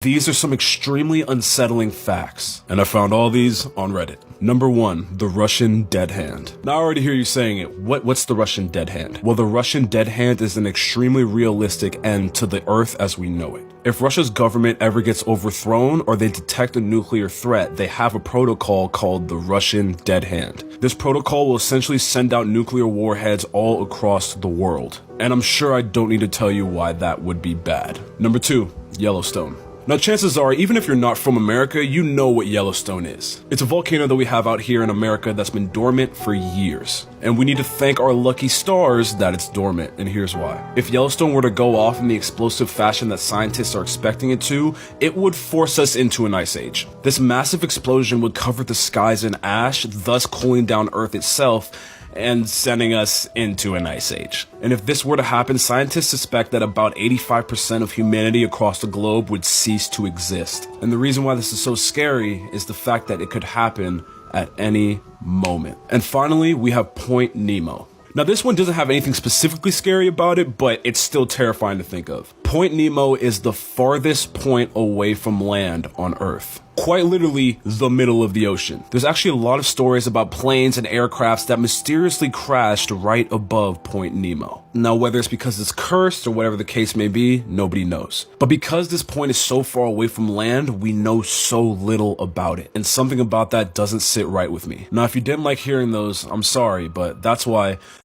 These are some extremely unsettling facts, and I found all these on Reddit. Number 1, the Russian dead hand. Now I already hear you saying it. What's the Russian dead hand? Well, the Russian dead hand is an extremely realistic end to the Earth as we know it. If Russia's government ever gets overthrown or they detect a nuclear threat, they have a protocol called the Russian dead hand. This protocol will essentially send out nuclear warheads all across the world. And I'm sure I don't need to tell you why that would be bad. Number 2, Yellowstone. Now, chances are, even if you're not from America, you know what Yellowstone is. It's a volcano that we have out here in America that's been dormant for years. And we need to thank our lucky stars that it's dormant, and here's why. If Yellowstone were to go off in the explosive fashion that scientists are expecting it to, it would force us into an ice age. This massive explosion would cover the skies in ash, thus cooling down Earth itself, and sending us into an ice age. And if this were to happen, scientists suspect that about 85% of humanity across the globe would cease to exist. And the reason why this is so scary is the fact that it could happen at any moment. And finally, we have Point Nemo. Now, this one doesn't have anything specifically scary about it, but it's still terrifying to think of. Point Nemo is the farthest point away from land on Earth. Quite literally, the middle of the ocean. There's actually a lot of stories about planes and aircrafts that mysteriously crashed right above Point Nemo. Now, whether it's because it's cursed or whatever the case may be, nobody knows. But because this point is so far away from land, we know so little about it. And something about that doesn't sit right with me. Now, if you didn't like hearing those, I'm sorry, but that's why